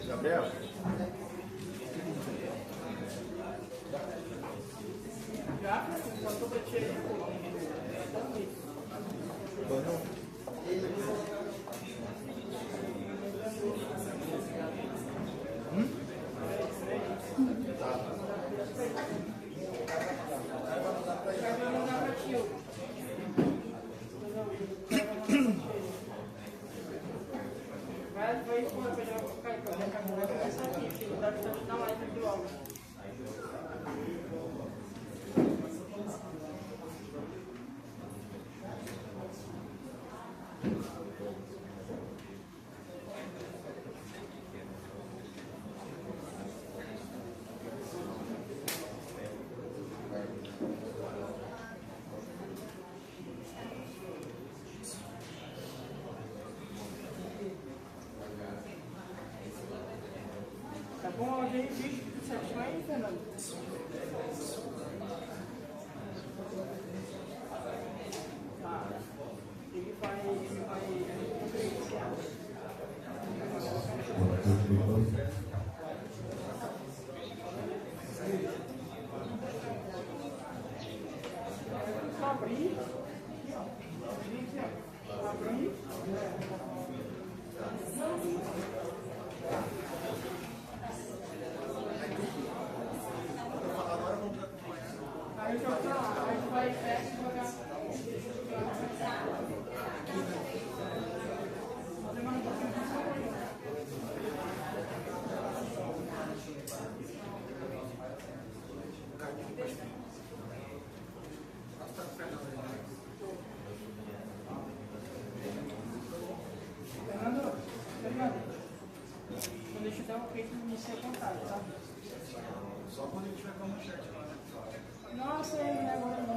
Gabriel? Já? Passou pra ti aí, pô. Vai embora pra já ficar aí, pra já começar aqui, filho. Dá pra dar uma live do áudio. Tá bom, a gente diz certinho aí, Fernando? Tá. Ele vai conferenciar. Só abrir. Abrir. Aí já tá, aí vai e jogar. Fernando, quando eu te der um ok, tu me inicia contato, tá? Só quando ele tiver com a manchete lá, né? Nossa, ele agora não.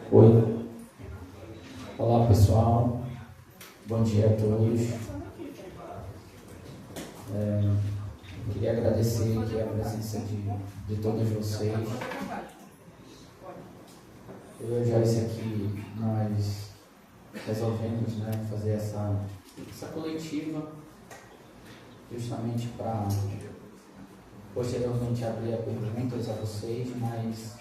Oi. Olá, pessoal. Bom dia a todos. Queria agradecer aqui a presença de todos vocês. Eu e a Joyce aqui, nós resolvemos, fazer essa coletiva justamente para posteriormente abrir a perguntas a vocês, mas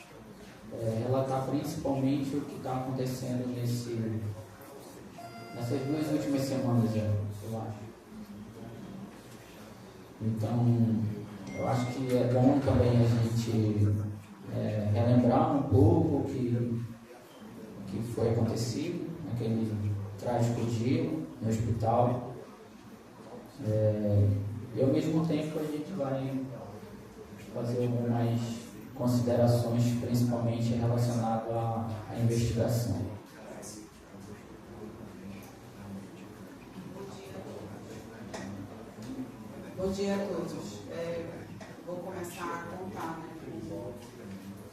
relatar principalmente o que está acontecendo nessas 2 últimas semanas, eu acho. Então, eu acho que é bom também a gente relembrar um pouco o que foi acontecido naquele trágico dia no hospital. E ao mesmo tempo a gente vai fazer algumas considerações, principalmente relacionadas à investigação. Bom dia a todos. Vou começar a contar,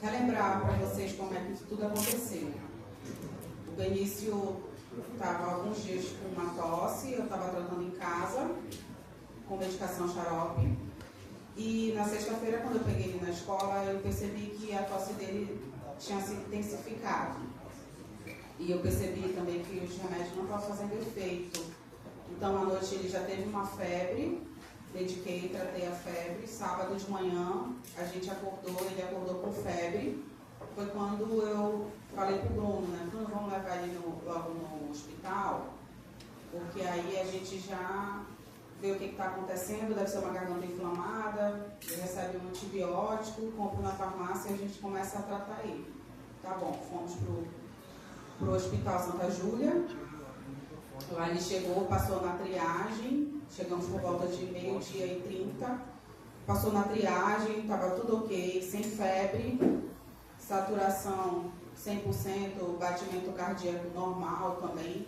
relembrar para vocês como é que isso tudo aconteceu. O Benício estava alguns dias com uma tosse, eu estava tratando em casa, com medicação xarope. E na sexta-feira, quando eu peguei ele na escola, eu percebi que a tosse dele tinha se intensificado. E eu percebi também que os remédios não estavam fazendo efeito. Então, à noite ele já teve uma febre, dediquei, tratei a febre. Sábado de manhã, a gente acordou, ele acordou com febre. Foi quando eu falei pro Bruno, Bruno, vamos levar ele logo no hospital, porque aí a gente já vê o que está acontecendo, deve ser uma garganta inflamada, ele recebe um antibiótico, compra na farmácia e a gente começa a tratar ele. Tá bom, fomos pro Hospital Santa Júlia, lá ele chegou, passou na triagem, chegamos por volta de 12h30, passou na triagem, estava tudo ok, sem febre, saturação 100%, batimento cardíaco normal também.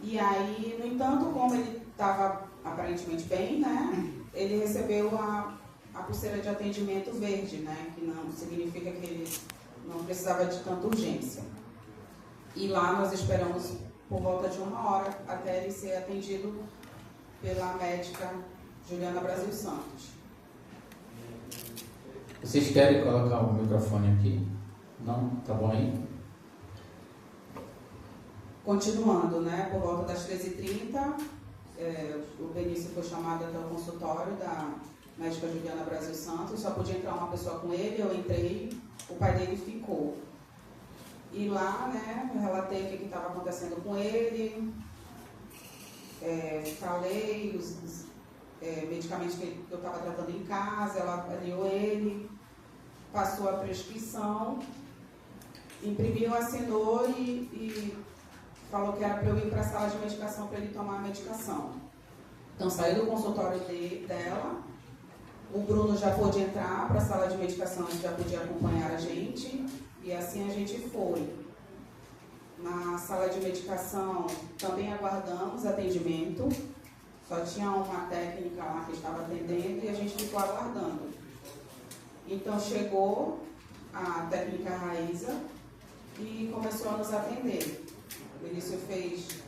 E aí, no entanto, como ele estava aparentemente bem, né, ele recebeu a pulseira de atendimento verde, né, que não significa que ele não precisava de tanta urgência. E lá nós esperamos por volta de 1 hora até ele ser atendido pela médica Juliana Brasil Santos. Vocês querem colocar o microfone aqui? Não? Tá bom aí? Continuando, né, por volta das 13h30, o Benício foi chamado até o consultório da médica Juliana Brasil Santos, só podia entrar uma pessoa com ele, eu entrei, o pai dele ficou. E lá, né, eu relatei o que estava acontecendo com ele, falei os medicamentos que eu estava tratando em casa, ela avaliou ele, passou a prescrição, imprimiu, assinou e falou que era para eu ir para a sala de medicação para ele tomar a medicação. Então, saí do consultório dela, o Bruno já pôde entrar para a sala de medicação, ele já podia acompanhar a gente, e assim a gente foi. Na sala de medicação, também aguardamos atendimento, só tinha uma técnica lá que estava atendendo e a gente ficou aguardando. Então, chegou a técnica Raíza e começou a nos atender. O Benício fez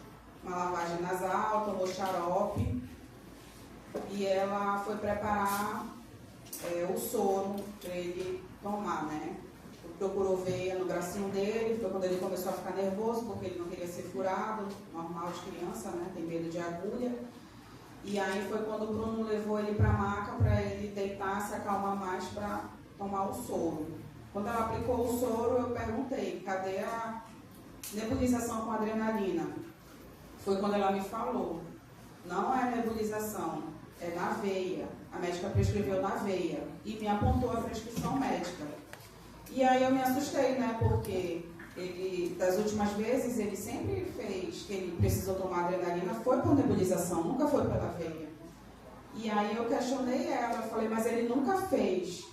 uma lavagem nasal, tomou xarope e ela foi preparar o soro para ele tomar, né? Procurou veia no bracinho dele, foi quando ele começou a ficar nervoso, porque ele não queria ser furado, normal de criança, né? Tem medo de agulha. E aí foi quando o Bruno levou ele para a maca para ele deitar, se acalmar mais para tomar o soro. Quando ela aplicou o soro, eu perguntei, cadê a nebulização com adrenalina? Foi quando ela me falou, não é nebulização, é na veia. A médica prescreveu na veia e me apontou a prescrição médica. E aí eu me assustei, né, porque ele, das últimas vezes, ele sempre fez que ele precisou tomar adrenalina, foi por nebulização, nunca foi pela veia. E aí eu questionei ela, falei, mas ele nunca fez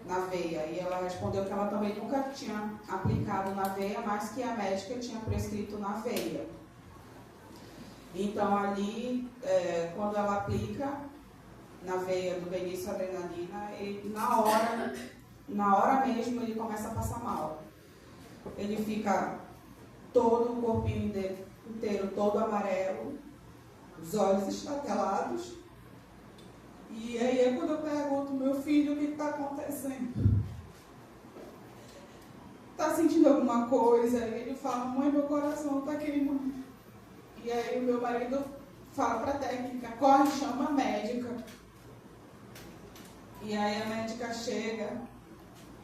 na veia. E ela respondeu que ela também nunca tinha aplicado na veia, mas que a médica tinha prescrito na veia. Então ali, quando ela aplica na veia do Benício adrenalina, ele, na hora mesmo ele começa a passar mal. Ele fica todo o corpinho inteiro todo amarelo, os olhos estatelados. E aí é quando eu pergunto, meu filho, o que está acontecendo? Está sentindo alguma coisa? E ele fala, mãe, meu coração está queimando. E aí o meu marido fala para a técnica, corre, chama a médica. E aí a médica chega,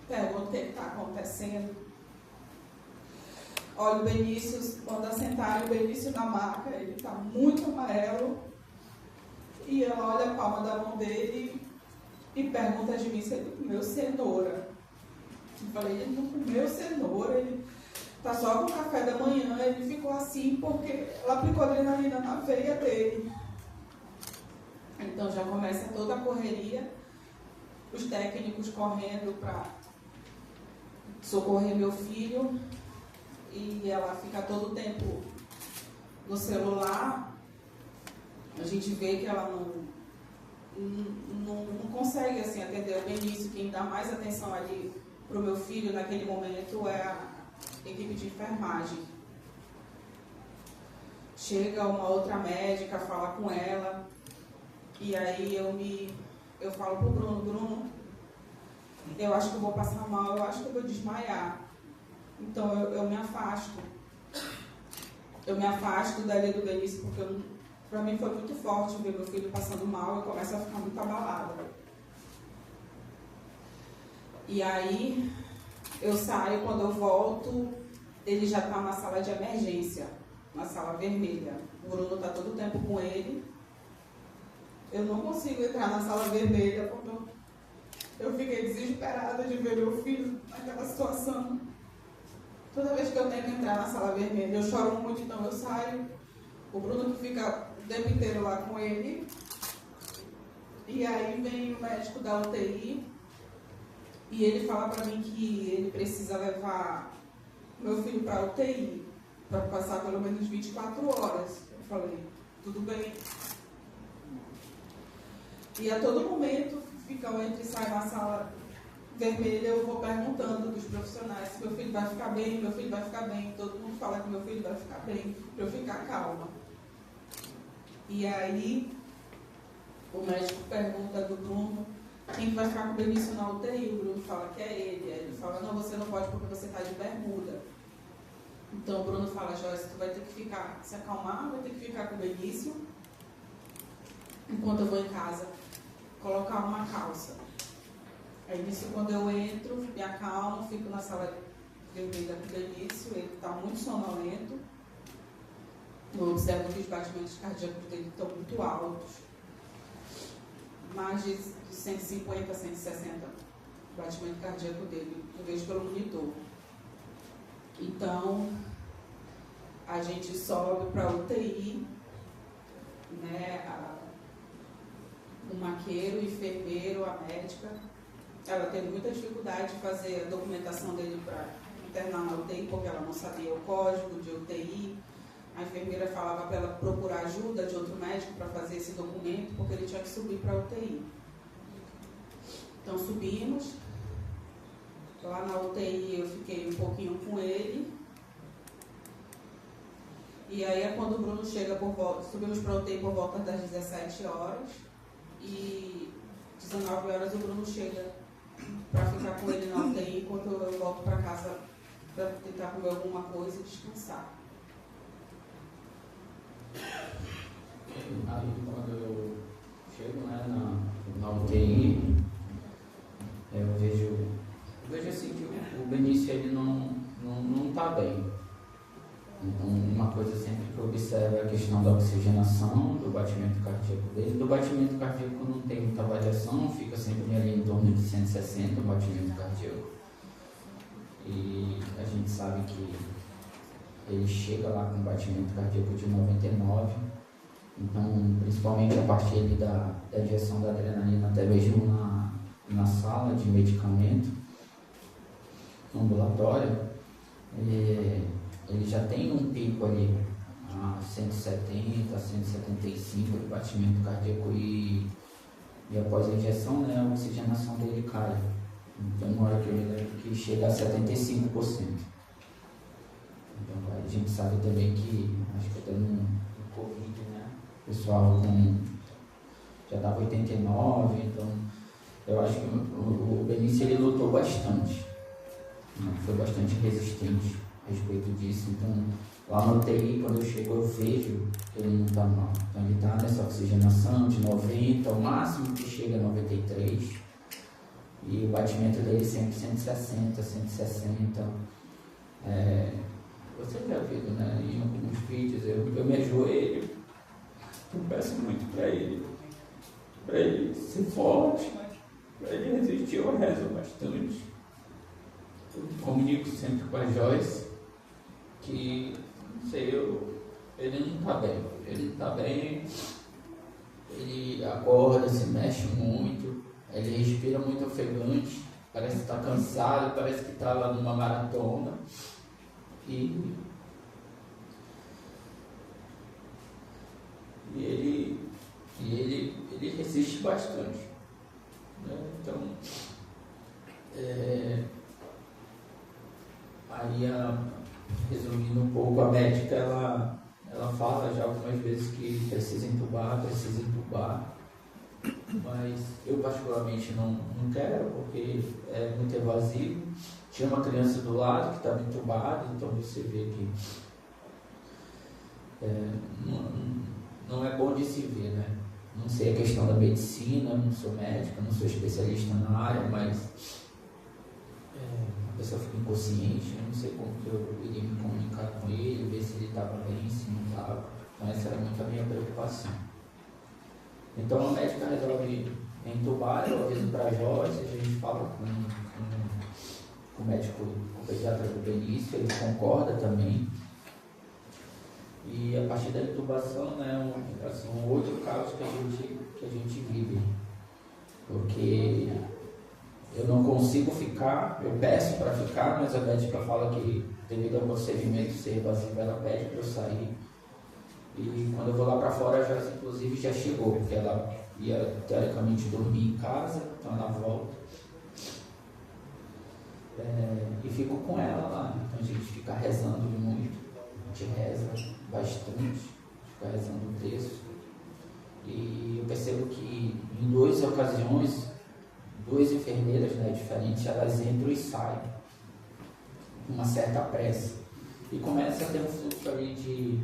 pergunta o que está acontecendo. Olha o Benício, quando assentaram o Benício na maca, ele está muito amarelo. E ela olha a palma da mão dele e pergunta de mim se ele comeu cenoura. Eu falei, ele não comeu cenoura, ele está só com o café da manhã, ele ficou assim porque ela aplicou adrenalina na veia dele. Então já começa toda a correria, os técnicos correndo para socorrer meu filho, e ela fica todo o tempo no celular. A gente vê que ela não consegue assim, atender o Benício. Quem dá mais atenção ali para o meu filho naquele momento é a equipe de enfermagem. Chega uma outra médica, fala com ela, e aí eu falo pro Bruno, eu acho que eu vou passar mal, eu acho que eu vou desmaiar. Então eu me afasto. Eu me afasto dali do Benício, porque para mim foi muito forte ver meu filho passando mal, eu começo a ficar muito abalada. E aí eu saio, quando eu volto, ele já está na sala de emergência, na sala vermelha. O Bruno está todo o tempo com ele. Eu não consigo entrar na sala vermelha, porque eu fiquei desesperada de ver meu filho naquela situação. Toda vez que eu tento entrar na sala vermelha, eu choro muito, então eu saio. O Bruno que fica o tempo inteiro lá com ele. E aí vem o médico da UTI e ele fala para mim que ele precisa levar meu filho para a UTI, para passar pelo menos 24 horas. Eu falei, tudo bem. E a todo momento, fica eu entre e sai na sala vermelha, eu vou perguntando dos profissionais se meu filho vai ficar bem, meu filho vai ficar bem. Todo mundo fala que meu filho vai ficar bem, para eu ficar calma. E aí, o médico pergunta do Bruno, quem vai ficar com o Benício na UTI? O Bruno fala que é ele. Aí ele fala, não, você não pode porque você está de bermuda. Então o Bruno fala, Joyce, tu vai ter que ficar, se acalmar, vai ter que ficar com o Benício, enquanto eu vou em casa, colocar uma calça. Aí nisso, quando eu entro, me acalmo, fico na sala vermelha com o Benício, ele está muito sonolento. Eu observo que os batimentos cardíacos dele estão muito altos. Mais de 150, 160 batimento cardíaco dele, eu vejo pelo monitor. Então, a gente sobe para a UTI, né, o maqueiro, o enfermeiro, a médica. Ela teve muita dificuldade de fazer a documentação dele para internar na UTI, porque ela não sabia o código de UTI. A enfermeira falava para ela procurar ajuda de outro médico para fazer esse documento, porque ele tinha que subir para a UTI. Então subimos. Lá na UTI eu fiquei um pouquinho com ele. E aí é quando o Bruno chega subimos para a UTI por volta das 17 horas. E 19 horas o Bruno chega para ficar com ele na UTI enquanto eu volto para casa para tentar comer alguma coisa e descansar. Aí quando eu chego, né, na UTI, eu vejo assim que o Benício ele não está bem. Então, uma coisa sempre que eu observo é a questão da oxigenação, do batimento cardíaco dele. Do batimento cardíaco não tem muita variação, fica sempre ali em torno de 160 o batimento cardíaco. E a gente sabe que ele chega lá com batimento cardíaco de 99. Então, principalmente a partir ali da injeção da adrenalina, até mesmo na sala de medicamento, no ambulatório, ele já tem um pico ali a 170, 175 de batimento cardíaco e após a injeção, né, a oxigenação dele cai. Então, na hora que eu me lembro que chega a 75%. Então, a gente sabe também que, acho que até no Covid, né, o pessoal já estava 89, então eu acho que o Benício ele lutou bastante, né, foi bastante resistente a respeito disso. Então, lá no UTI, quando eu chego, eu vejo que ele não está mal. Então, ele está nessa oxigenação de 90, o máximo que chega a 93, e o batimento dele sempre 160, 160. Você já viu, né, em alguns vídeos, eu me ajoelho, eu peço muito para ele ser forte, para ele resistir, eu rezo bastante. Eu comunico sempre com a Joyce que, não sei, ele não está bem, ele acorda, se mexe muito, ele respira muito ofegante, parece que está cansado, parece que está lá numa maratona. E ele resiste bastante, né? Então, aí, resumindo um pouco, a médica ela fala já algumas vezes que precisa entubar, mas eu particularmente não quero, porque é muito evasivo. Tinha uma criança do lado que estava entubada, então você vê que não é bom de se ver, né? Não sei a questão da medicina, não sou médica, não sou especialista na área, mas a pessoa fica inconsciente, eu não sei como que eu iria me comunicar com ele, ver se ele estava bem, se não estava. Então essa era muito a minha preocupação. Então a médica resolve entubar, eu aviso para a Joyce, a gente fala com o médico, o pediatra do Benício, ele concorda também. E a partir da intubação, né, um outro caso que a gente vive. Porque eu não consigo ficar, eu peço para ficar, mas a médica fala que devido ao procedimento ser evasivo, ela pede para eu sair. E quando eu vou lá para fora, a Joyce inclusive já chegou, porque ela ia teoricamente dormir em casa, então ela volta. E fico com ela lá, então a gente fica rezando muito, a gente reza bastante, fica rezando o texto. E eu percebo que em 2 ocasiões, 2 enfermeiras, né, diferentes, elas entram e saem com uma certa pressa. E começa a ter um fluxo ali de...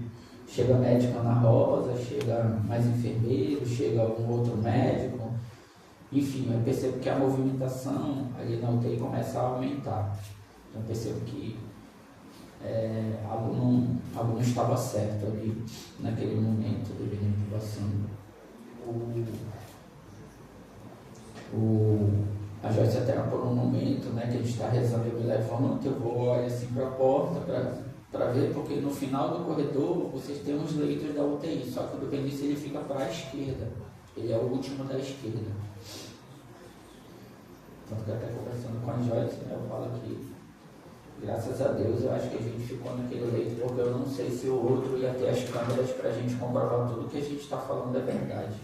Chega a médica Ana Rosa, chega mais enfermeiro, chega algum outro médico. Enfim, eu percebo que a movimentação ali na UTI começa a aumentar. Então eu percebo que algo não estava certo ali naquele momento devido à intubação. A Joyce até por um momento, né, que a gente está rezando, eu me levanto, eu vou olhar assim para a porta para ver, porque no final do corredor vocês têm os leitos da UTI, só que o do Benício ele fica para a esquerda, ele é o último da esquerda. Tanto que até conversando com a Joyce, né, eu falo que graças a Deus eu acho que a gente ficou naquele leito, porque eu não sei se o outro ia ter as câmeras para a gente comprovar tudo que a gente está falando é verdade.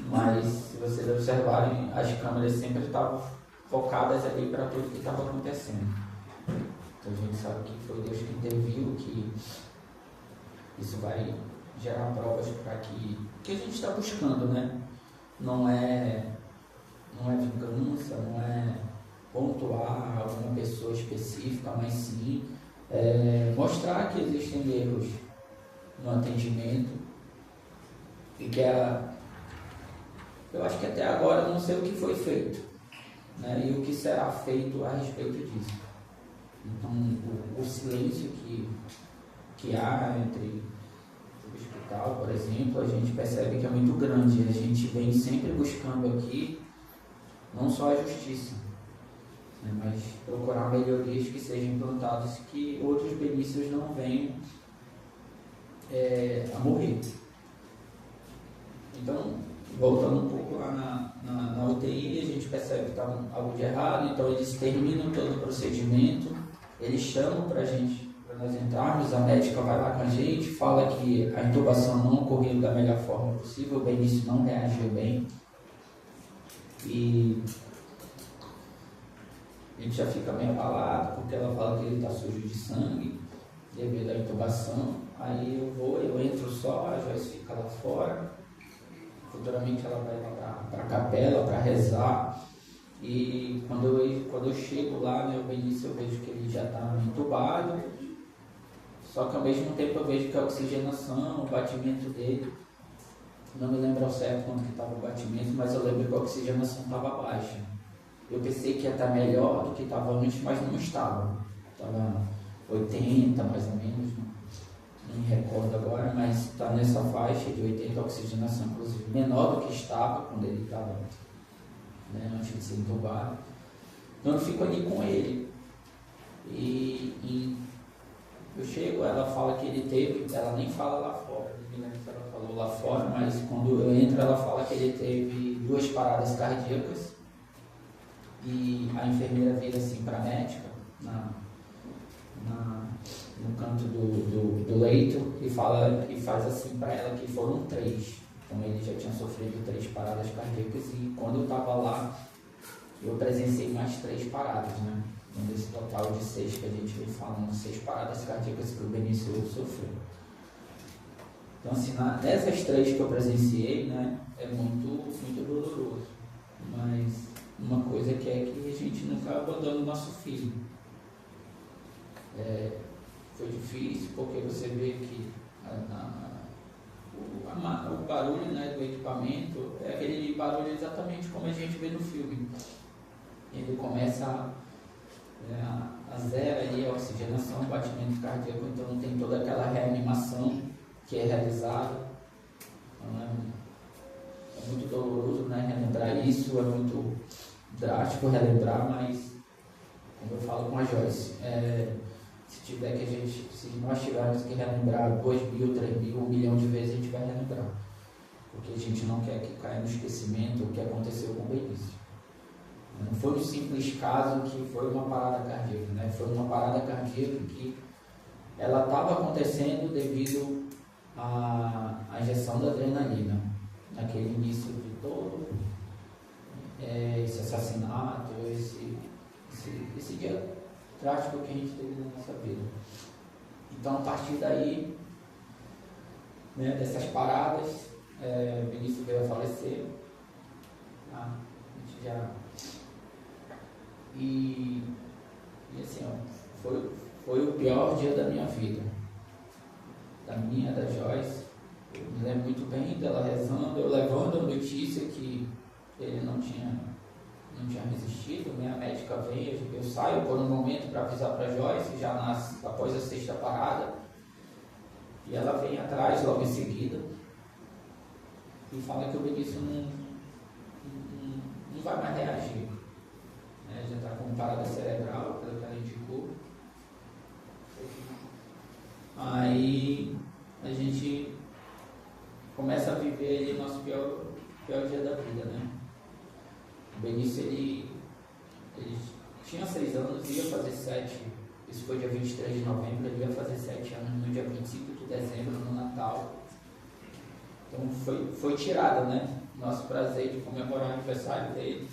Mas se vocês observarem, as câmeras sempre estavam focadas ali para tudo que estava acontecendo. Então a gente sabe que foi Deus que interviu, que isso vai gerar provas para que a gente está buscando, né? Não é vingança, não é pontuar alguma pessoa específica, mas sim mostrar que existem erros no atendimento e que eu acho que até agora eu não sei o que foi feito, né, e o que será feito a respeito disso. Então, o silêncio que há entre o hospital, por exemplo, a gente percebe que é muito grande. A gente vem sempre buscando aqui não só a justiça, né, mas procurar melhorias que sejam implantadas, que outros benícios não venham a morrer. Então, voltando um pouco lá na UTI, a gente percebe que está algo de errado, então eles terminam todo o procedimento, eles chamam para a gente, para nós entrarmos, a médica vai lá com a gente, fala que a intubação não ocorreu da melhor forma possível, o Benício não reagiu bem, e a gente já fica meio abalado, porque ela fala que ele está sujo de sangue, devido à intubação. Aí eu entro só, a Joyce fica lá fora. Futuramente ela vai lá para a capela para rezar. E quando eu chego lá, né, o Benício, eu vejo que ele já está entubado. Só que ao mesmo tempo eu vejo que a oxigenação, o batimento dele, não me lembro ao certo quanto que estava o batimento, mas eu lembro que a oxigenação estava baixa. Eu pensei que ia estar melhor do que estava antes, mas não estava. Estava 80 mais ou menos, não me recordo agora, mas está nessa faixa de 80, a oxigenação inclusive menor do que estava quando ele estava, né, antes de ser entubado. Então eu fico ali com ele. E eu chego, ela fala que ele teve, ela nem fala lá fora, não me lembro se ela falou lá fora, mas quando eu entro ela fala que ele teve 2 paradas cardíacas. E a enfermeira vira assim para a médica, no canto do leito, e faz assim para ela que foram 3. Então ele já tinha sofrido 3 paradas cardíacas, e quando eu estava lá, eu presenciei mais 3 paradas, né? Então, desse total de 6 que a gente vem falando, 6 paradas cardíacas que o Benício sofreu. Então, assim, nessas 3 que eu presenciei, né, é muito, muito doloroso. Mas uma coisa que é que a gente nunca abandona o nosso filho. Foi difícil porque você vê que o barulho, né, do equipamento é aquele barulho exatamente como a gente vê no filme. Ele começa a zero ali a oxigenação, o batimento cardíaco, então não tem toda aquela reanimação que é realizada. Então é muito doloroso, né, relembrar isso, é muito drástico relembrar, mas como eu falo com a Joyce, se nós tivermos que relembrar 2.000, 3.000, 1 milhão de vezes, a gente vai relembrar, porque a gente não quer que caia no esquecimento o que aconteceu com o Benício. Não foi um simples caso que foi uma parada cardíaca, né? Foi uma parada cardíaca que ela estava acontecendo devido a injeção da adrenalina, naquele início de todo esse assassinato, esse dia trágico que a gente teve na nossa vida. Então, a partir daí, né, dessas paradas, Vinícius veio a falecer. A gente já... E assim, ó, foi o pior dia da minha vida. Da minha, da Joyce. Eu me lembro muito bem dela rezando, eu levando a notícia que ele não tinha resistido. Minha médica vem, eu saio por um momento para avisar para a Joyce, já após a 6ª parada. E ela vem atrás logo em seguida e fala que o Benício não vai mais reagir. Já está com parada cerebral, pelo que ela indicou. Aí a gente começa a viver ali o nosso pior dia da vida, né? O Benício, ele tinha 6 anos, ia fazer 7, isso foi dia 23 de novembro, ele ia fazer 7 anos no dia 25 de dezembro, no Natal. Então foi tirado, né? Nosso prazer de comemorar o aniversário dele.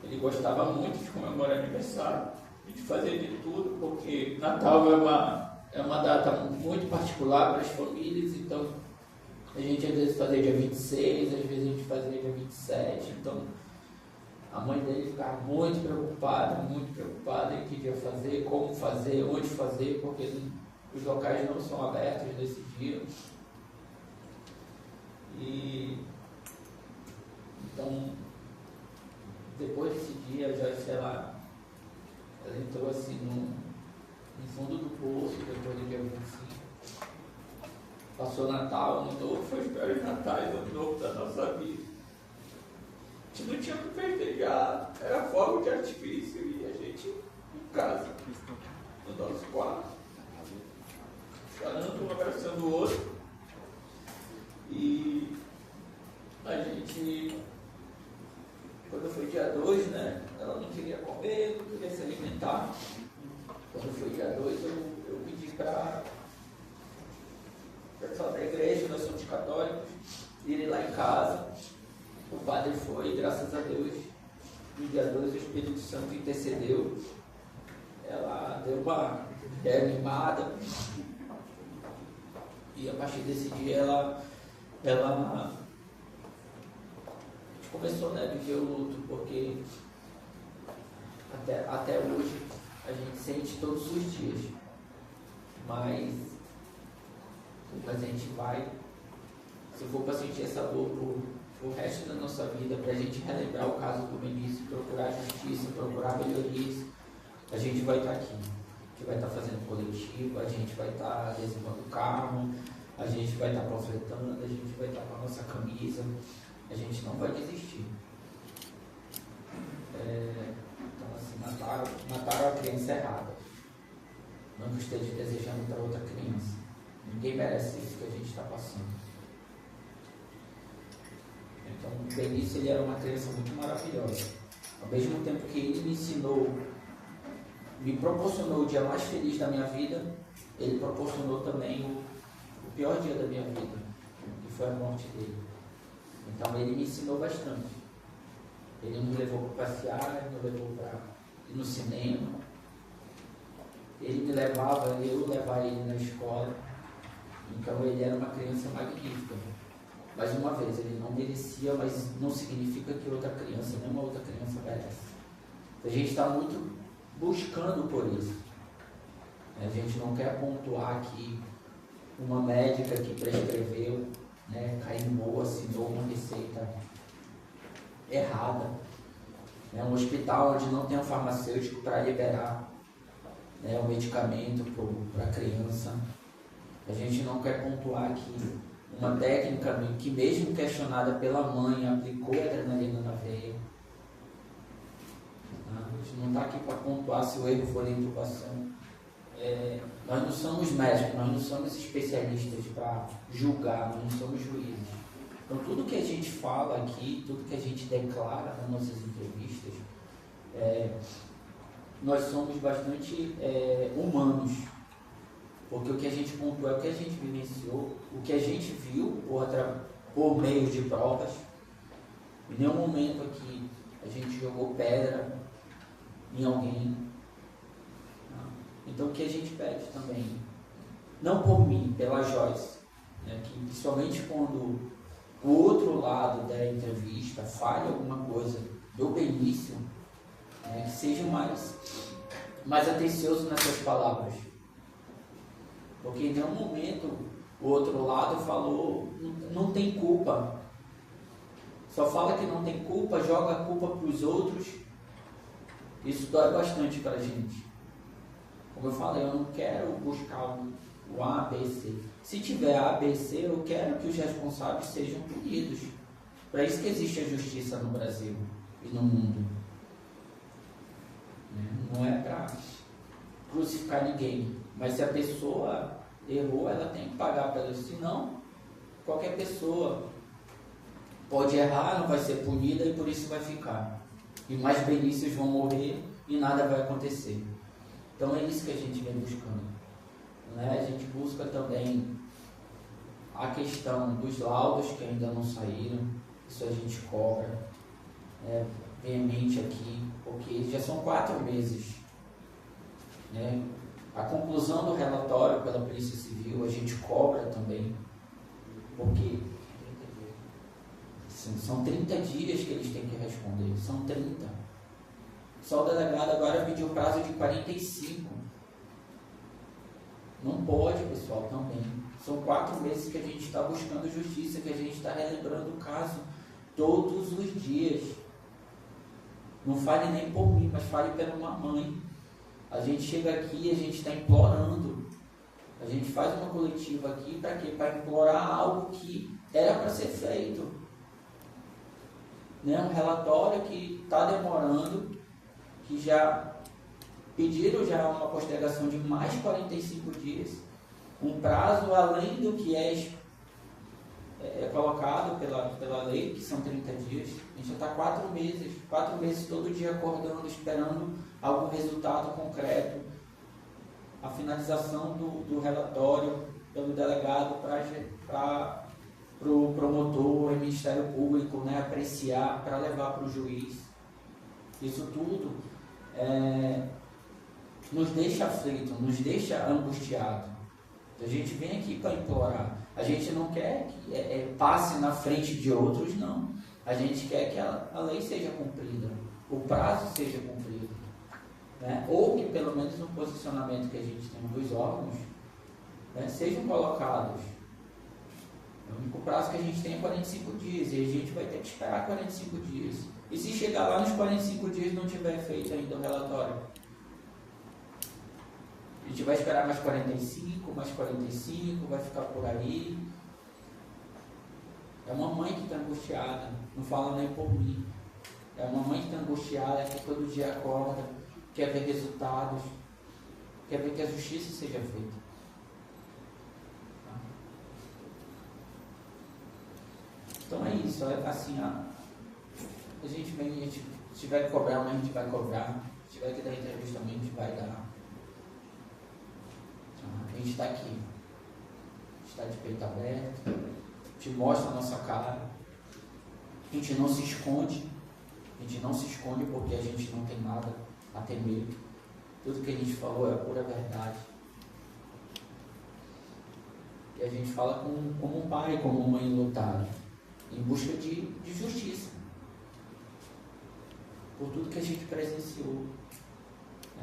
Ele gostava muito de comemorar aniversário e de fazer de tudo, porque Natal é uma data muito particular para as famílias, então a gente às vezes fazia dia 26, às vezes a gente fazia dia 27, então a mãe dele ficava muito preocupada em que dia fazer, como fazer, onde fazer, porque os locais não são abertos nesse dia. E então, depois desse dia, a Joyce, ela entrou assim no fundo do poço, depois do dia 25. Passou Natal, Ano Novo, foi os piores natais, Ano Novo da nossa vida. A gente não tinha o que festejar, era fogo de artifício e a gente em casa, no nosso quarto, chorando, um abraçando o outro. E a gente, quando foi dia 2, né, ela não queria comer, não queria se alimentar. Quando foi dia 2, eu pedi para o pessoal da igreja, nós somos católicos, irem lá em casa. O padre foi, graças a Deus, no dia 2 o Espírito Santo intercedeu. Ela deu uma reanimada. E a partir desse dia ela a gente começou, né, a viver o luto, porque até hoje a gente sente todos os dias, mas a gente vai, se for para sentir essa dor o resto da nossa vida, para a gente relembrar o caso do Benício, procurar justiça, procurar melhorias, a gente vai estar aqui. A gente vai estar fazendo coletivo, a gente vai estar adesivando o carro, a gente vai estar panfletando, a gente vai estar com a nossa camisa, a gente não vai desistir. Então, assim, mataram a criança errada. Não que esteja desejando para outra criança. Ninguém merece isso que a gente está passando. Então, o Benício, ele era uma criança muito maravilhosa. Ao mesmo tempo que ele me proporcionou o dia mais feliz da minha vida, ele proporcionou também o pior dia da minha vida, que foi a morte dele. Então ele me ensinou bastante. Ele me levou para passear, ele me levou para ir no cinema, ele me levava, eu levava ele na escola. Então ele era uma criança magnífica. Mais uma vez, ele não merecia, mas não significa que outra criança, nenhuma outra criança merece. A gente está muito buscando por isso. A gente não quer pontuar que uma médica que prescreveu, né, carimbou, assinou uma receita errada. Um hospital onde não tem um farmacêutico para liberar, né, o medicamento para a criança. A gente não quer pontuar que uma técnica que, mesmo questionada pela mãe, aplicou adrenalina na veia. A gente não está aqui para pontuar se o erro for a intubação. Nós não somos médicos, nós não somos especialistas para julgar, nós não somos juízes. Então, tudo que a gente fala aqui, tudo que a gente declara nas nossas entrevistas, nós somos bastante humanos, porque o que a gente pontuou é o que a gente vivenciou, o que a gente viu por meio de provas. Em nenhum momento aqui a gente jogou pedra em alguém. Então o que a gente pede também, não por mim, pela Joyce, né, que principalmente quando o outro lado da entrevista fale alguma coisa do Benício, que seja mais atencioso nas suas palavras. Porque em nenhum momento o outro lado falou, não tem culpa. Só fala que não tem culpa, joga a culpa para os outros. Isso dói bastante para a gente. Como eu falei, eu não quero buscar o A, B, C. Se tiver A, B, C, eu quero que os responsáveis sejam punidos. Para isso que existe a justiça no Brasil e no mundo. Não é para crucificar ninguém. Mas se a pessoa errou, ela tem que pagar pelo isso. Senão, qualquer pessoa pode errar, não vai ser punida e por isso vai ficar. E mais Benícios vão morrer e nada vai acontecer. Então é isso que a gente vem buscando. A gente busca também a questão dos laudos que ainda não saíram. Isso a gente cobra veemente aqui, porque já são 4 meses. A conclusão do relatório pela Polícia Civil a gente cobra também, porque são 30 dias que eles têm que responder, são 30. Só o delegado agora pediu prazo de 45. Não pode, pessoal, também. São 4 meses que a gente está buscando justiça, que a gente está relembrando o caso todos os dias. Não fale nem por mim, mas fale pela uma mãe. A gente chega aqui e a gente está implorando. A gente faz uma coletiva aqui para quê? Para implorar algo que era para ser feito. Um relatório que está demorando, que já pediram já uma postergação de mais 45 dias, um prazo além do que é colocado pela lei, que são 30 dias. A gente já está 4 meses todo dia acordando, esperando algum resultado concreto, a finalização do relatório pelo delegado para o promotor e Ministério Público apreciar, para levar para o juiz. Isso tudo nos deixa aflito, nos deixa angustiado. A gente vem aqui para implorar. A gente não quer que passe na frente de outros, não. A gente quer que a lei seja cumprida, o prazo seja cumprido. Ou que pelo menos no posicionamento que a gente tem dos órgãos sejam colocados. O único prazo que a gente tem é 45 dias e a gente vai ter que esperar 45 dias. E se chegar lá nos 45 dias e não tiver feito ainda o relatório? A gente vai esperar mais 45, vai ficar por aí. É uma mãe que está angustiada, não fala nem por mim. É uma mãe que está angustiada, que todo dia acorda, quer ver resultados, quer ver que a justiça seja feita. Então é isso, assim, a gente vem, se tiver que cobrar, a gente vai cobrar, se tiver que dar entrevista, a gente vai dar. A gente está aqui, a gente está de peito aberto, a gente mostra a nossa cara, a gente não se esconde porque a gente não tem nada a temer. Tudo que a gente falou é a pura verdade. E a gente fala como um pai, como uma mãe lutada, em busca de justiça. Por tudo que a gente presenciou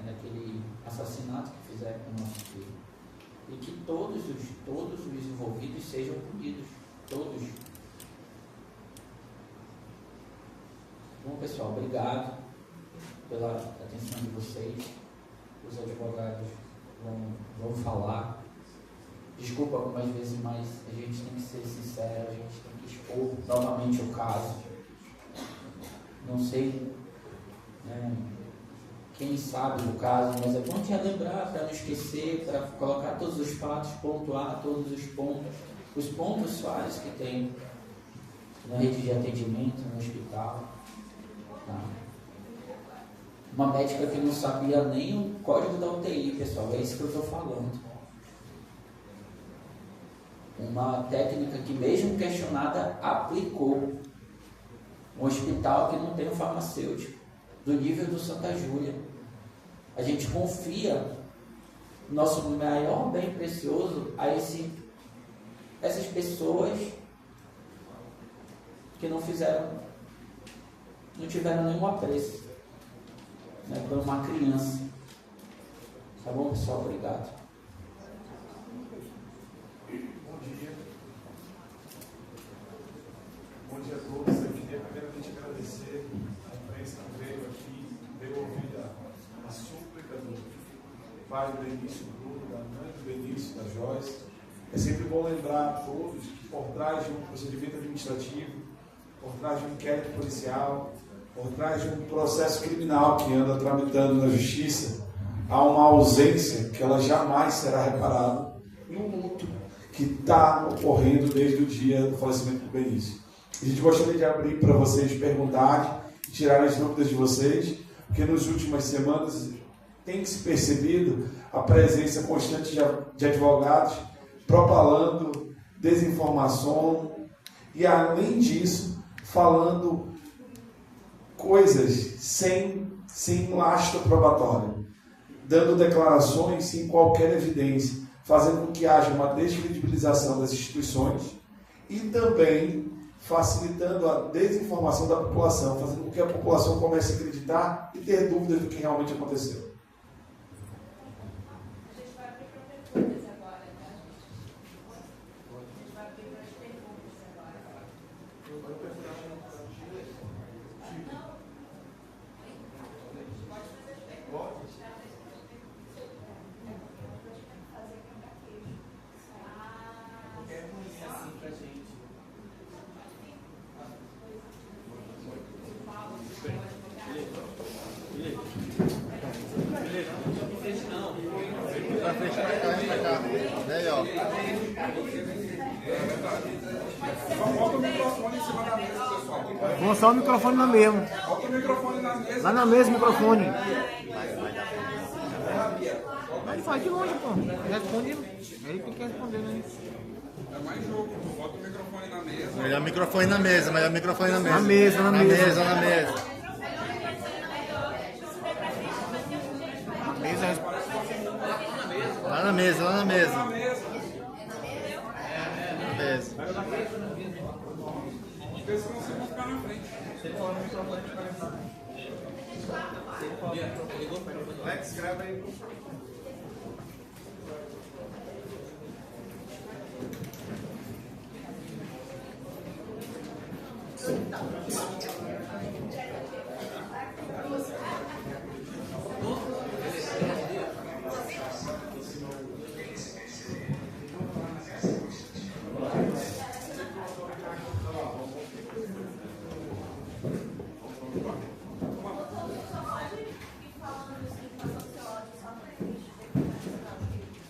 naquele assassinato que fizeram com o nosso filho. E que todos os envolvidos sejam punidos. Todos. Bom, pessoal, obrigado pela atenção de vocês. Os advogados vão falar. Desculpa algumas vezes, mas a gente tem que ser sincero, a gente tem que expor novamente o caso. Não sei quem sabe do caso, mas é bom te relembrar para não esquecer, para colocar todos os fatos, pontuar todos os pontos falhos que tem na rede de atendimento no hospital. Tá? Uma médica que não sabia nem o código da UTI, pessoal, é isso que eu estou falando. Uma técnica que, mesmo questionada, aplicou. Um hospital que não tem um farmacêutico, do nível do Santa Júlia. A gente confia nosso maior bem precioso a essas pessoas que não tiveram nenhum apreço, né, por uma criança. Tá bom, pessoal? Obrigado. Bom dia a todos. Eu queria primeiramente agradecer a imprensa que veio aqui, veio ouvir a súplica do pai do Benício Bruno, da mãe do Benício, da Joyce. É sempre bom lembrar a todos que por trás de um procedimento administrativo, por trás de um inquérito policial, por trás de um processo criminal que anda tramitando na justiça, há uma ausência que ela jamais será reparada e um luto que está ocorrendo desde o dia do falecimento do Benício. A gente gostaria de abrir para vocês perguntarem e tirarem as dúvidas de vocês, porque nas últimas semanas tem se percebido a presença constante de advogados propalando desinformação e, além disso, falando coisas sem lastro probatório, dando declarações sem qualquer evidência, fazendo com que haja uma descredibilização das instituições e também facilitando a desinformação da população, fazendo com que a população comece a acreditar e ter dúvidas do que realmente aconteceu. A gente vai abrir para perguntas agora, tá, gente? A gente vai abrir para as perguntas agora. Bota o microfone em cima da mesa, pessoal. Vamos só o microfone na mesa. Bota o microfone na mesa. Lá na mesa o microfone. Mas faz de longe, pô. Responde ele que quer responder, né? É mais jogo. Bota o microfone na mesa. Melhor microfone na mesa, melhor microfone na mesa. Na mesa, na mesa. Na mesa. Lá na mesa, lá na mesa. Na mesa. Porque senão você vai ficar na frente. Alex, grava aí.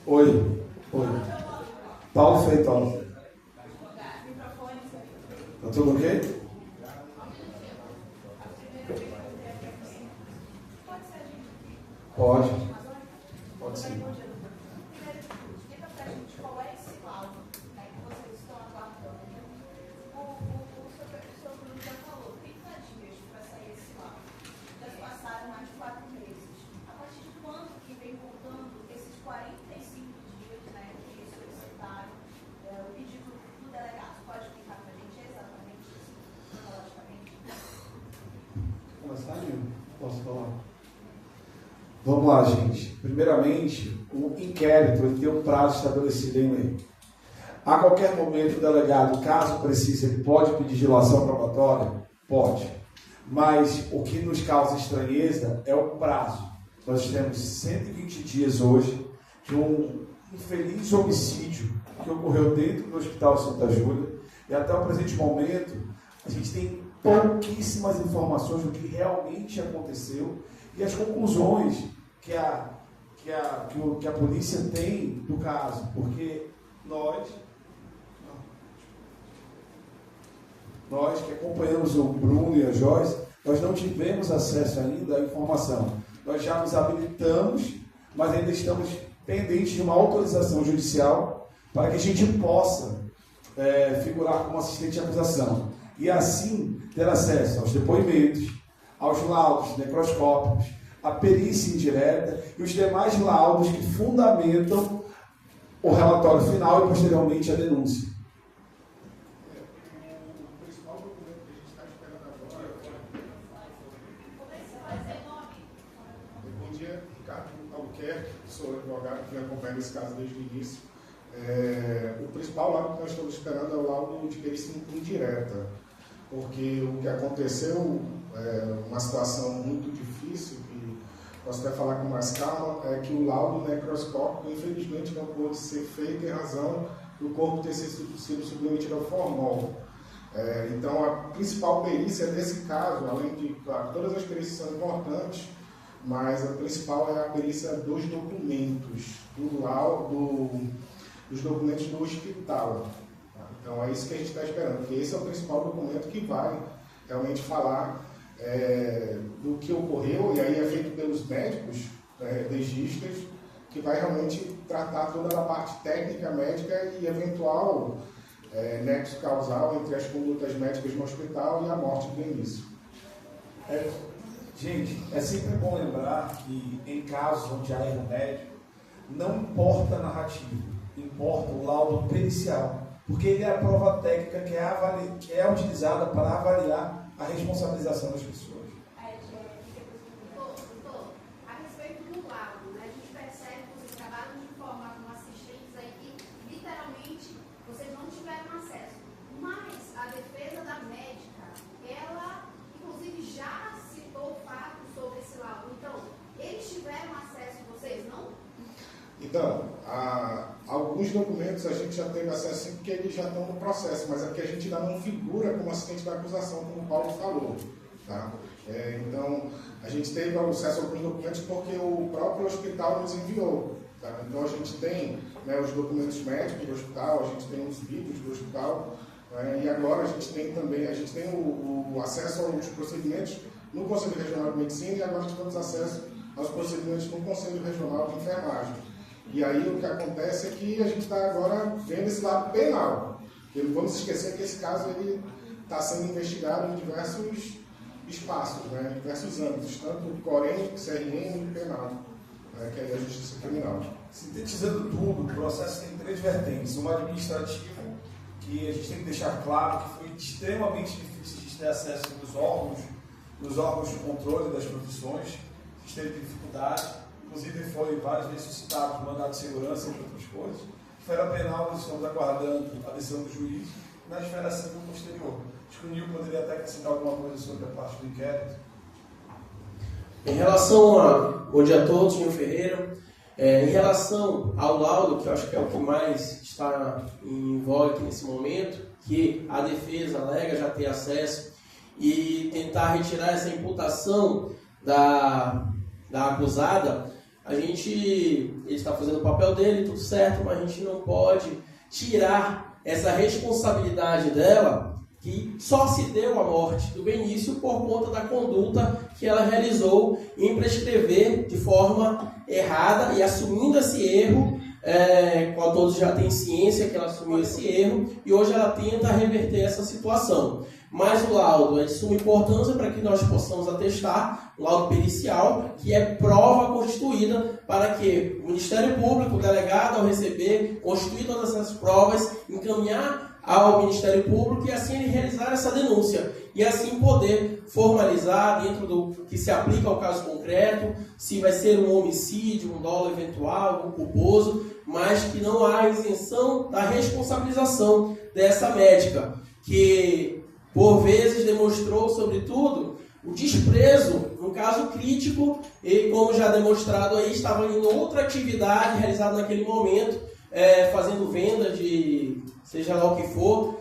Oi. Paulo Feitosa. Tá tudo ok? Pode. Pode sim. Explica pra gente qual é esse laudo, né, que vocês estão aguardando. O seu Bruno já falou, 30 dias para sair esse laudo. Já se passaram mais de 4 meses. A partir de quando que vem contando esses 45 dias, né, que solicitaram o pedido do delegado? Pode explicar pra gente exatamente isso, cronologicamente? Começar, Nil? Posso falar? Vamos lá, gente. Primeiramente, o inquérito ele tem um prazo estabelecido em lei. A qualquer momento, o delegado, caso precise, ele pode pedir dilação probatória? Pode. Mas o que nos causa estranheza é o prazo. Nós temos 120 dias hoje de um infeliz homicídio que ocorreu dentro do Hospital Santa Júlia. E até o presente momento, a gente tem pouquíssimas informações do que realmente aconteceu e as conclusões que a polícia tem do caso, porque nós que acompanhamos o Bruno e a Joyce, nós não tivemos acesso ainda à informação. nós já nos habilitamos, mas ainda estamos pendentes de uma autorização judicial para que a gente possa figurar como assistente de acusação e assim ter acesso aos depoimentos, aos laudos necroscópicos, a perícia indireta e os demais laudos que fundamentam o relatório final e posteriormente a denúncia. O principal documento que a gente está esperando agora. Bom dia, Ricardo Albuquerque, sou advogado que vem acompanhando esse caso desde o início. O principal laudo que nós estamos esperando é o laudo de perícia indireta, porque o que aconteceu é uma situação muito difícil, que posso até falar com mais calma, é que o laudo necroscópico, infelizmente, não pôde ser feito em razão do corpo ter sido submetido ao formol. Então, a principal perícia desse caso, além de, claro, todas as perícias são importantes, mas a principal é a perícia dos documentos, dos documentos do hospital. Então, é isso que a gente está esperando, porque esse é o principal documento que vai realmente falar do que ocorreu, e aí é feito pelos médicos, legistas, que vai realmente tratar toda a parte técnica médica e eventual nexo causal entre as condutas médicas no hospital e a morte do Benício. Gente, é sempre bom lembrar que em casos onde há erro médico, não importa a narrativa, importa o laudo pericial, porque ele é a prova técnica que é utilizada para avaliar a responsabilização das pessoas. Doutor, a respeito do laudo, né, a gente percebe que vocês acabaram de informar como assistentes aí que, literalmente, vocês não tiveram acesso. Mas a defesa da médica, ela, inclusive, já citou fato sobre esse laudo. Então, eles tiveram acesso, vocês não? Então, alguns documentos a gente já teve acesso sim, porque eles já estão no processo, mas é porque a gente ainda não figura como assistente da acusação, como o Paulo falou. Tá? Então, a gente teve acesso a alguns documentos porque o próprio hospital nos enviou. Tá? Então, a gente tem os documentos médicos do hospital, a gente tem os vídeos do hospital, e agora a gente tem também o acesso aos procedimentos no Conselho Regional de Medicina e agora tivemos acesso aos procedimentos no Conselho Regional de Enfermagem. E aí o que acontece é que a gente está agora vendo esse lado penal. E não vamos esquecer que esse caso está sendo investigado em diversos espaços, em diversos âmbitos, tanto Corém, CRM e penal, que é a Justiça Criminal. Sintetizando tudo, o processo tem 3 vertentes. Uma administrativa, que a gente tem que deixar claro que foi extremamente difícil de ter acesso nos órgãos de controle das profissões, a gente teve dificuldade. Inclusive foi várias vezes suscitado por mandado de segurança, entre outras coisas. Esfera penal, nós estamos aguardando a decisão do juiz. Na esfera civil posterior. Acho que o Nil poderia até acrescentar alguma coisa sobre a parte do inquérito. Em relação a... Bom dia a todos, Nil Ferreira. Em relação ao laudo, que eu acho que é o que mais está em voga aqui nesse momento, que a defesa alega já ter acesso, e tentar retirar essa imputação da acusada, ele está fazendo o papel dele, tudo certo, mas a gente não pode tirar essa responsabilidade dela, que só se deu a morte do Benício por conta da conduta que ela realizou em prescrever de forma errada e assumindo esse erro, qual todos já têm ciência que ela assumiu esse erro, e hoje ela tenta reverter essa situação. Mas o laudo é de suma importância para que nós possamos atestar, o laudo pericial, que é prova constituída para que o Ministério Público, o delegado, ao receber, constituir todas essas provas, encaminhar ao Ministério Público e assim ele realizar essa denúncia. E assim poder formalizar dentro do que se aplica ao caso concreto, se vai ser um homicídio, um dolo eventual, um culposo, mas que não há isenção da responsabilização dessa médica, que por vezes demonstrou, sobretudo, o desprezo, no caso crítico, e como já demonstrado aí, estava em outra atividade realizada naquele momento, fazendo venda de seja lá o que for,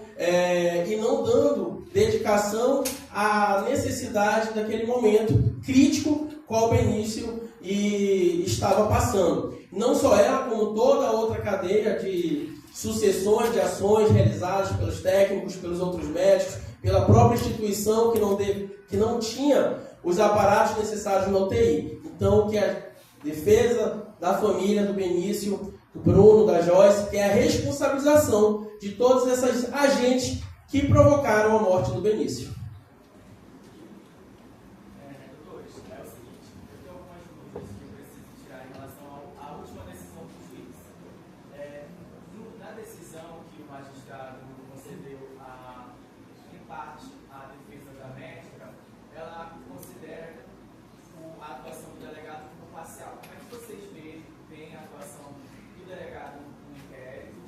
e não dando dedicação à necessidade daquele momento crítico qual o Benício estava passando. Não só ela, como toda a outra cadeia de sucessões de ações realizadas pelos técnicos, pelos outros médicos, pela própria instituição que não tinha os aparatos necessários na UTI. Então, que a defesa da família do Benício, do Bruno, da Joyce, que é a responsabilização de todos esses agentes que provocaram a morte do Benício. Doutores, é o seguinte, eu tenho algumas dúvidas que eu preciso tirar em relação à última decisão do juiz. Na decisão que o magistrado concedeu em parte à defesa da médica, ela considera a atuação do delegado como parcial. Como é que vocês veem a atuação do delegado no inquérito?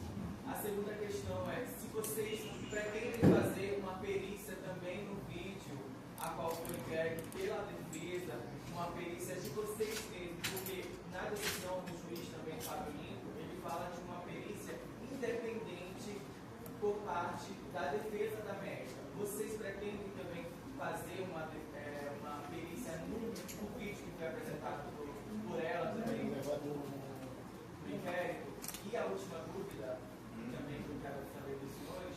A segunda questão é se vocês pretendem fazer uma perícia também no vídeo a qual foi entregue pela defesa, uma perícia de vocês mesmos, porque na decisão do juiz também, Fábio Limpo, ele fala de uma perícia independente por parte da defesa da médica. Vocês pretendem também fazer uma perícia no vídeo que foi apresentado por ela também no inquérito? E a última dúvida, também que eu quero saber dos senhores,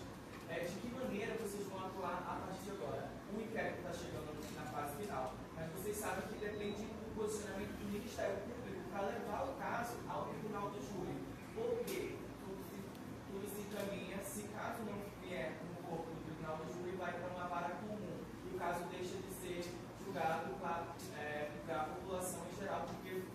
é de que maneira vocês vão atuar a partir de agora. O inquérito está chegando na fase final, mas vocês sabem que depende do posicionamento do Ministério Público para levar o caso ao tribunal do júri. Porque tudo se encaminha, se caso não vier no corpo do tribunal do júri, vai para uma vara comum. E o caso deixa de ser julgado para a população em geral, porque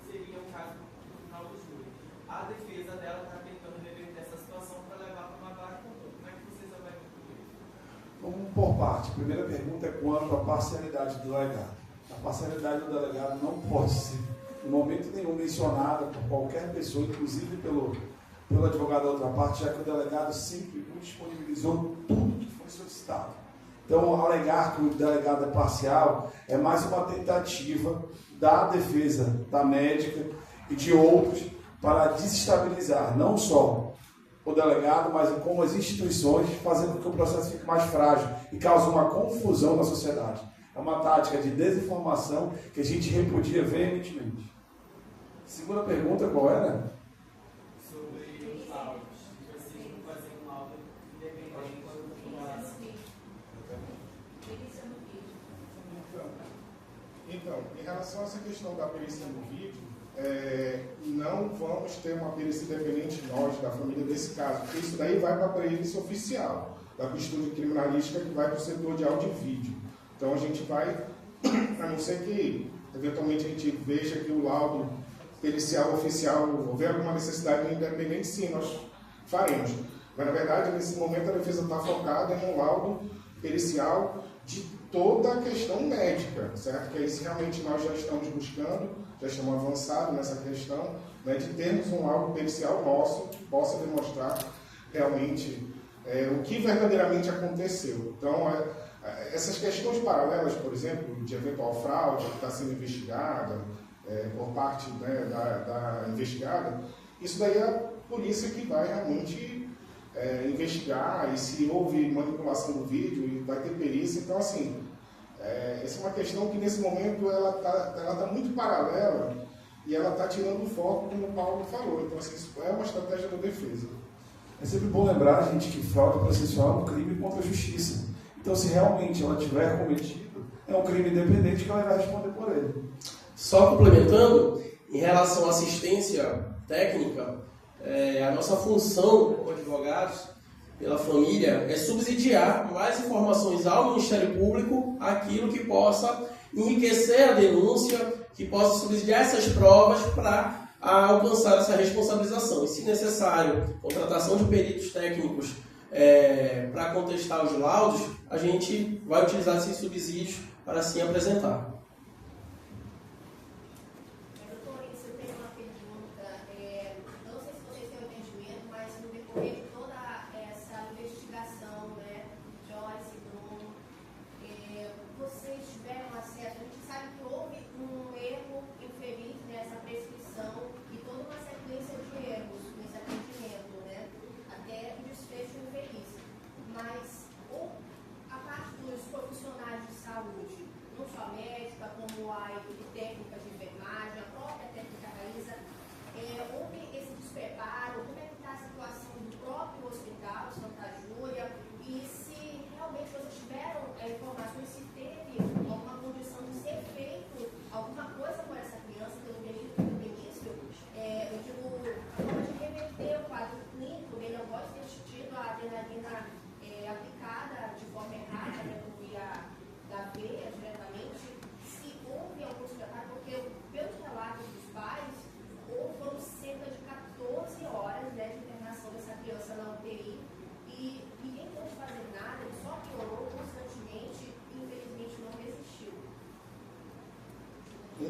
seria um caso do tribunal do júri. A defesa dela está tentando reverter essa situação para levar para uma vara comum. Como é que vocês avaliam tudo isso? Vamos por parte. A primeira pergunta é quanto à parcialidade do delegado. A parcialidade do delegado não pode ser, em momento nenhum, mencionada por qualquer pessoa, inclusive pelo advogado da outra parte, já que o delegado sempre disponibilizou tudo que foi solicitado. Então, alegar que o delegado é parcial é mais uma tentativa da defesa da médica e de outros para desestabilizar não só o delegado, mas como as instituições, fazendo com que o processo fique mais frágil e cause uma confusão na sociedade. É uma tática de desinformação que a gente repudia veementemente. Segunda pergunta, qual era? Sobre os laudos. Vocês vão fazer um laudo independente Então, em relação a essa questão da perícia no vídeo, não vamos ter uma perícia independente nós, da família, desse caso, porque isso daí vai para a perícia oficial da costura criminalística, que vai para o setor de áudio e vídeo. Então, a gente vai, a não ser que, eventualmente, a gente veja que o laudo pericial oficial houver alguma necessidade independente, sim, nós faremos. Mas, na verdade, nesse momento, a defesa está focada em um laudo pericial de toda a questão médica, certo? Que é isso realmente nós já estamos buscando, já estamos avançados nessa questão, né, de termos um laudo pericial nosso que possa demonstrar realmente o que verdadeiramente aconteceu. Então, essas questões paralelas, por exemplo, de eventual fraude que está sendo investigada por parte, né, da investigada, isso daí é a polícia que vai realmente investigar, e se houve manipulação do vídeo, e vai ter perícia. Então, assim, essa é uma questão que nesse momento ela tá muito paralela e ela está tirando o foco, como o Paulo falou. Então, assim, isso é uma estratégia da defesa. É sempre bom lembrar, gente, que fraude processual é um crime contra a justiça. Então, se realmente ela tiver cometido, é um crime independente que ela vai responder por ele. Só complementando, em relação à assistência técnica, a nossa função como advogados pela família é subsidiar mais informações ao Ministério Público, aquilo que possa enriquecer a denúncia, que possa subsidiar essas provas para alcançar essa responsabilização. E, se necessário, contratação de peritos técnicos para contestar os laudos, a gente vai utilizar esses subsídios para assim apresentar. De toda essa investigação, né, Joyce, Bruno, vocês tiveram acesso, a gente sabe que houve um erro infeliz nessa prescrição e toda uma sequência de erros nesse atendimento, né, até o desfecho infeliz. Mas a parte dos profissionais de saúde, não só a médica, como a equipe técnica de enfermagem, a própria técnica Raíza, houve esse despreparo? Como é que está a situação do próprio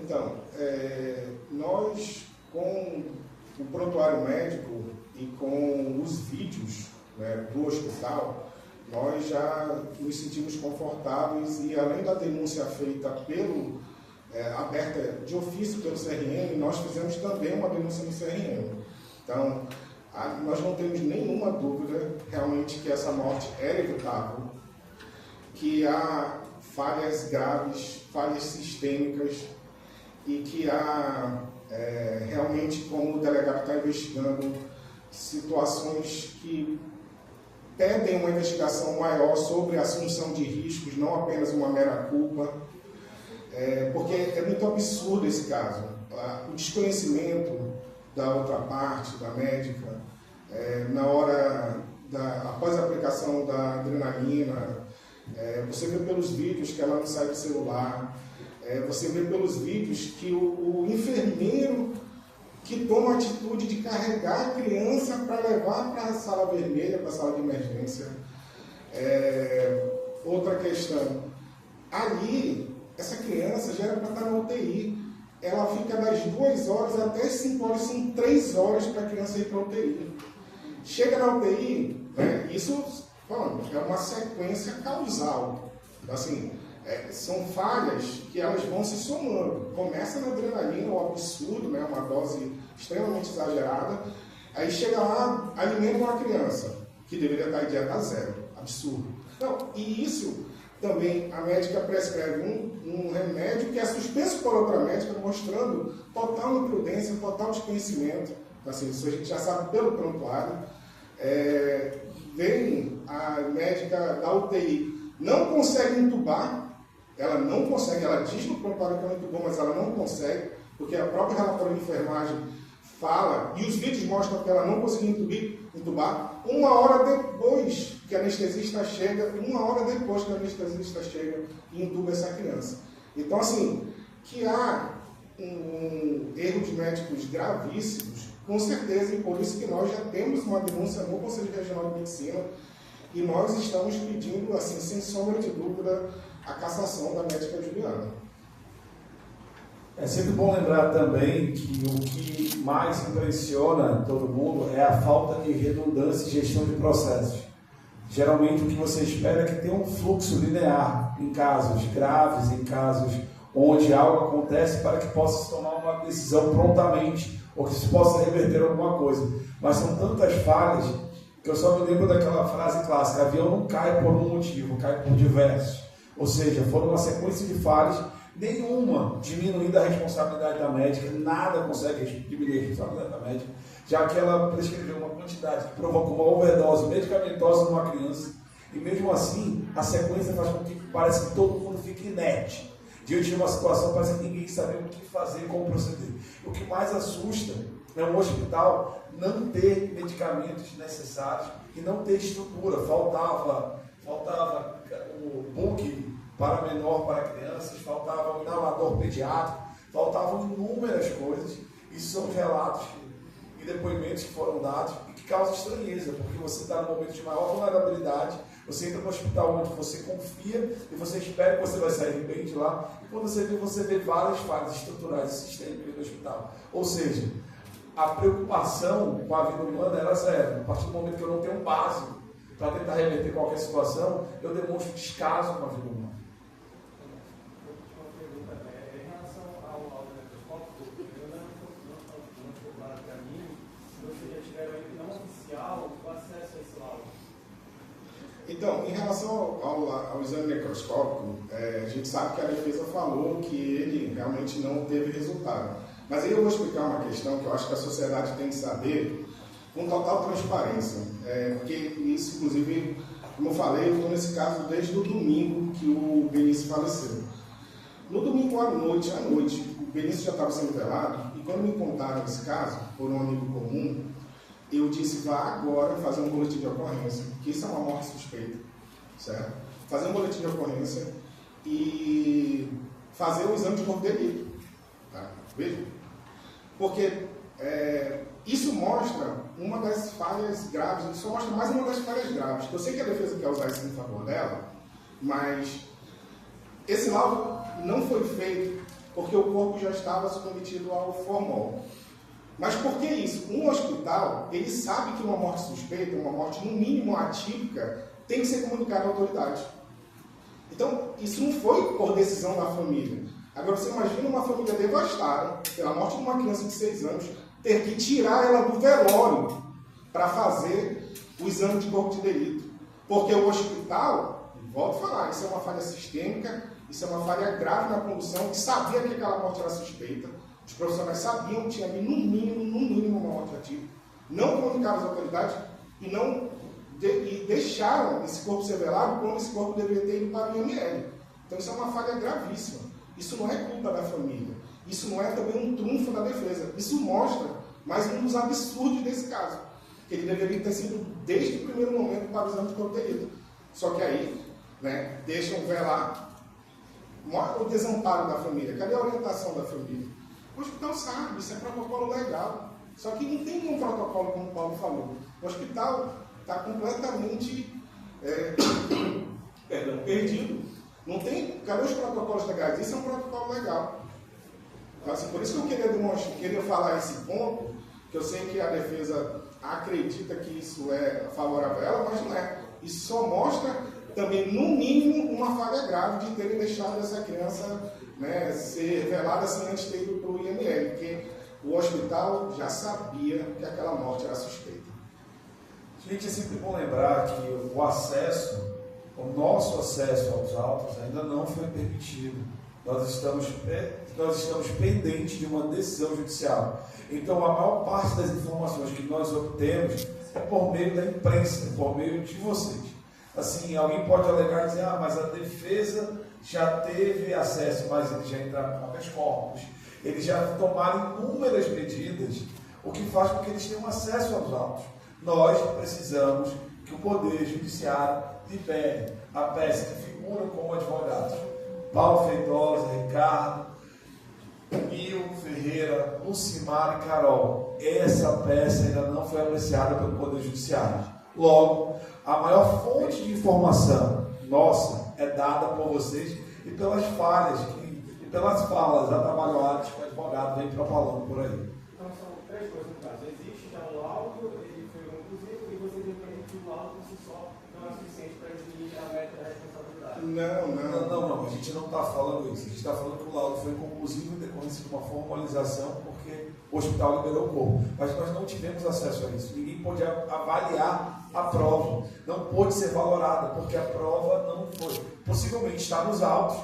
Então, nós, com o prontuário médico e com os vídeos, né, do hospital, nós já nos sentimos confortáveis e, além da denúncia feita aberta de ofício pelo CRM, nós fizemos também uma denúncia no CRM. Então, nós não temos nenhuma dúvida realmente que essa morte era evitável, que há falhas graves, falhas sistêmicas e que há realmente, como o delegado está investigando, situações que pedem uma investigação maior sobre a assunção de riscos, não apenas uma mera culpa, porque é muito absurdo esse caso. O desconhecimento da outra parte, da médica, na hora após a aplicação da adrenalina, você vê pelos vídeos que ela não sai do celular, você vê pelos vídeos que o enfermeiro que toma a atitude de carregar a criança para levar para a sala vermelha, para a sala de emergência. Outra questão, ali, essa criança já era para estar na UTI, ela fica das 2 horas até as 5 horas, são 3 horas para a criança ir para a UTI. Chega na UTI, isso é uma sequência causal, assim, são falhas que elas vão se somando. Começa na adrenalina, o absurdo, né, uma dose extremamente exagerada, aí chega lá, alimenta uma criança, que deveria estar em dieta zero, absurdo. Não, e isso também a médica prescreve um remédio que é suspenso por outra médica, mostrando total imprudência, total desconhecimento. Assim, isso a gente já sabe pelo prontuário. Vem a médica da UTI, não consegue entubar, ela não consegue, ela diz no prontuário que ela entubou, mas ela não consegue, porque a própria relatório de enfermagem fala, e os vídeos mostram que ela não conseguiu entubar, 1 hora depois que a anestesista chega, 1 hora depois que a anestesista chega e entuba essa criança. Então, assim, que há um erro de médicos gravíssimos, com certeza, e por isso que nós já temos uma denúncia no Conselho Regional de Medicina, e nós estamos pedindo, assim, sem sombra de dúvida, a cassação da médica Juliana. É sempre bom lembrar também que o que mais impressiona todo mundo é a falta de redundância e gestão de processos. Geralmente o que você espera é que tenha um fluxo linear em casos graves, em casos onde algo acontece, para que possa se tomar uma decisão prontamente ou que se possa reverter alguma coisa. Mas são tantas falhas que eu só me lembro daquela frase clássica: avião não cai por um motivo, cai por diversos. Ou seja, foram uma sequência de falhas, nenhuma diminuindo a responsabilidade da médica, nada consegue diminuir a responsabilidade da médica, já que ela prescreveu uma quantidade que provocou uma overdose medicamentosa numa criança, e mesmo assim a sequência faz com que parece que todo mundo fique inerte. Diante de uma situação, parece que ninguém sabe o que fazer, como proceder. O que mais assusta é um hospital não ter medicamentos necessários e não ter estrutura. Faltava o book para menor, para crianças, faltava o inalador pediátrico, faltavam inúmeras coisas. Isso são relatos e depoimentos que foram dados e que causam estranheza, porque você está no momento de maior vulnerabilidade, você entra no hospital onde você confia e você espera que você vai sair bem de lá, e quando você vê várias falhas estruturais e sistêmicas do hospital. Ou seja, a preocupação com a vida humana era zero. A partir do momento que eu não tenho um básico para tentar reverter qualquer situação, eu demonstro descaso com a vida humana. Em relação ao laudo necroscópico, eu não ficou claro para mim se vocês já tiveram ainda não oficial o acesso a esse laudo. Então, em relação ao exame necroscópico, a gente sabe que a defesa falou que ele realmente não teve resultado. Mas aí eu vou explicar uma questão que eu acho que a sociedade tem que saber com total transparência. Porque isso, inclusive, como eu falei, eu estou nesse caso desde o domingo que o Benício faleceu. No domingo à noite, o Benício já estava sendo velado, e quando me contaram esse caso, por um amigo comum, eu disse: vá agora fazer um boletim de ocorrência, que isso é uma morte suspeita, certo? Fazer um boletim de ocorrência e fazer o exame de corpo de delito, tá? Veja, porque isso mostra uma das falhas graves, isso mostra mais uma das falhas graves, que eu sei que a defesa quer usar isso em favor dela, mas esse laudo não foi feito porque o corpo já estava submetido ao formol. Mas por que isso? Um hospital, ele sabe que uma morte suspeita, uma morte no mínimo atípica, tem que ser comunicada à autoridade. Então, isso não foi por decisão da família. Agora, você imagina uma família devastada, pela morte de uma criança de 6 anos, ter que tirar ela do velório para fazer o exame de corpo de delito. Porque o hospital, volto a falar, isso é uma falha sistêmica, isso é uma falha grave na condução, que sabia que aquela morte era suspeita, os profissionais sabiam que tinha ali no mínimo uma morte atípica, não comunicaram às autoridades e deixaram esse corpo ser velado quando esse corpo deveria ter ido para o IML. Então isso é uma falha gravíssima. Isso não é culpa da família. Isso não é também um trunfo da defesa. Isso mostra mais um dos absurdos desse caso. Que ele deveria ter sido desde o primeiro momento para o exame de corpo de delito. Só que aí, né, deixam velar o desamparo da família. Cadê a orientação da família? O hospital sabe, isso é protocolo legal. Só que não tem nenhum protocolo, como o Paulo falou. O hospital está completamente perdido. Não tem. Cadê os protocolos legais? Isso é um protocolo legal. Então, assim, por isso que eu queria falar esse ponto, que eu sei que a defesa acredita que isso é favorável a ela, mas não é. Isso só mostra também, no mínimo, uma falha grave de terem deixado essa criança, né, ser velada sem antes ter ido para o IML, porque o hospital já sabia que aquela morte era suspeita. Gente, é sempre bom lembrar que o nosso acesso aos autos ainda não foi permitido. Nós estamos pendentes de uma decisão judicial. Então, a maior parte das informações que nós obtemos é por meio da imprensa, é por meio de vocês. Assim, alguém pode alegar e dizer, mas a defesa já teve acesso, mas eles já entraram com habeas corpus, eles já tomaram inúmeras medidas, o que faz com que eles tenham acesso aos autos. Nós precisamos que o Poder Judiciário libere a peça que figura como advogados. Paulo Feitosa, Ricardo, Nil Ferreira, Lucimar e Carol. Essa peça ainda não foi apreciada pelo Poder Judiciário. Logo, a maior fonte de informação nossa é dada por vocês e pelas falhas e pelas falas atabalhoadas que o advogado vem propalando por aí. Então, são 3 coisas no caso. Existe já um laudo, ele foi conclusivo, e vocês entendem que o laudo por si só não é suficiente para eximir a meta da responsabilidade. Não, a gente não está falando isso. A gente está falando que o laudo foi conclusivo em decorrência de uma formalização, porque o hospital liberou o corpo. Mas nós não tivemos acesso a isso. Ninguém pôde avaliar a prova. Não pôde ser valorada, porque a prova não foi. Possivelmente está nos autos,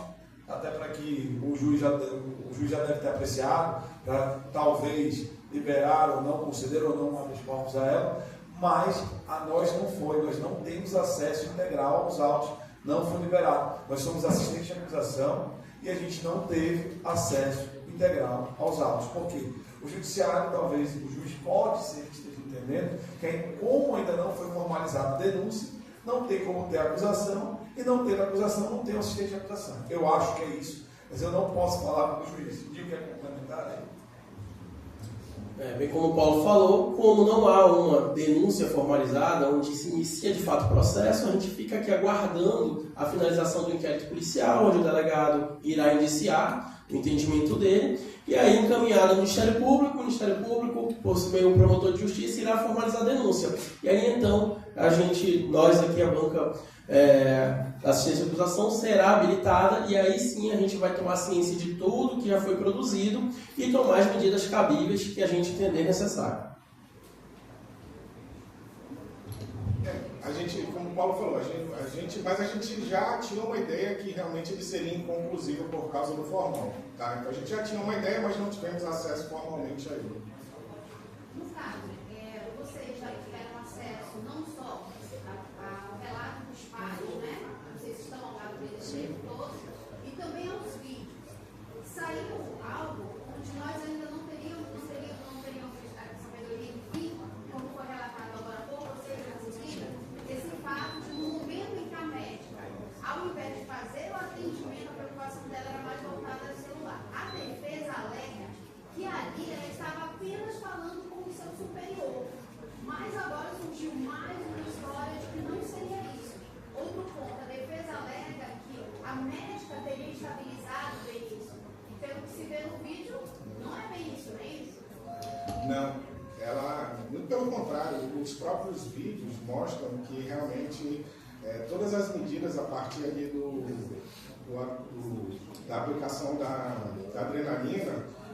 até para que o juiz já deve ter apreciado, para talvez liberar ou não, conceder ou não habeas corpus a ela, mas a nós não foi. Nós não temos acesso integral aos autos. Não foi liberado. Nós somos assistentes de acusação e a gente não teve acesso integral aos autos. Por quê? O judiciário, talvez, o juiz pode ser que esteja entendendo que, como ainda não foi formalizada a denúncia, não tem como ter acusação, e não ter acusação, não tem assistente de acusação. Eu acho que é isso, mas eu não posso falar para o juiz. Digo que é complementar aí. Bem como o Paulo falou, como não há uma denúncia formalizada, onde se inicia de fato o processo, a gente fica aqui aguardando a finalização do inquérito policial, onde o delegado irá indiciar o entendimento dele, e aí encaminhado ao Ministério Público, por meio do promotor de justiça, irá formalizar a denúncia. E aí então, nós aqui, a banca da assistência de acusação, será habilitada, e aí sim a gente vai tomar ciência de tudo que já foi produzido e tomar as medidas cabíveis que a gente entender necessário. Como o Paulo falou, mas a gente já tinha uma ideia que realmente ele seria inconclusivo por causa do formal. Tá? Então a gente já tinha uma ideia, mas não tivemos acesso formalmente a ele. No caso, vocês já tiveram acesso não só ao relato dos pais, né? Vocês estão ao lado deles todos, e também aos vídeos. Saiu algo onde nós ainda não teríamos sabedoria, enfim, como foi relatado agora há pouco, vocês assistiram, esse fato de no momento em que a médica, ao invés de fazer o atendimento, a preocupação dela era mais voltada ao celular. A defesa alega que ali ela estava apenas Não, ela, muito pelo contrário, os próprios vídeos mostram que realmente todas as medidas a partir ali da aplicação da adrenalina,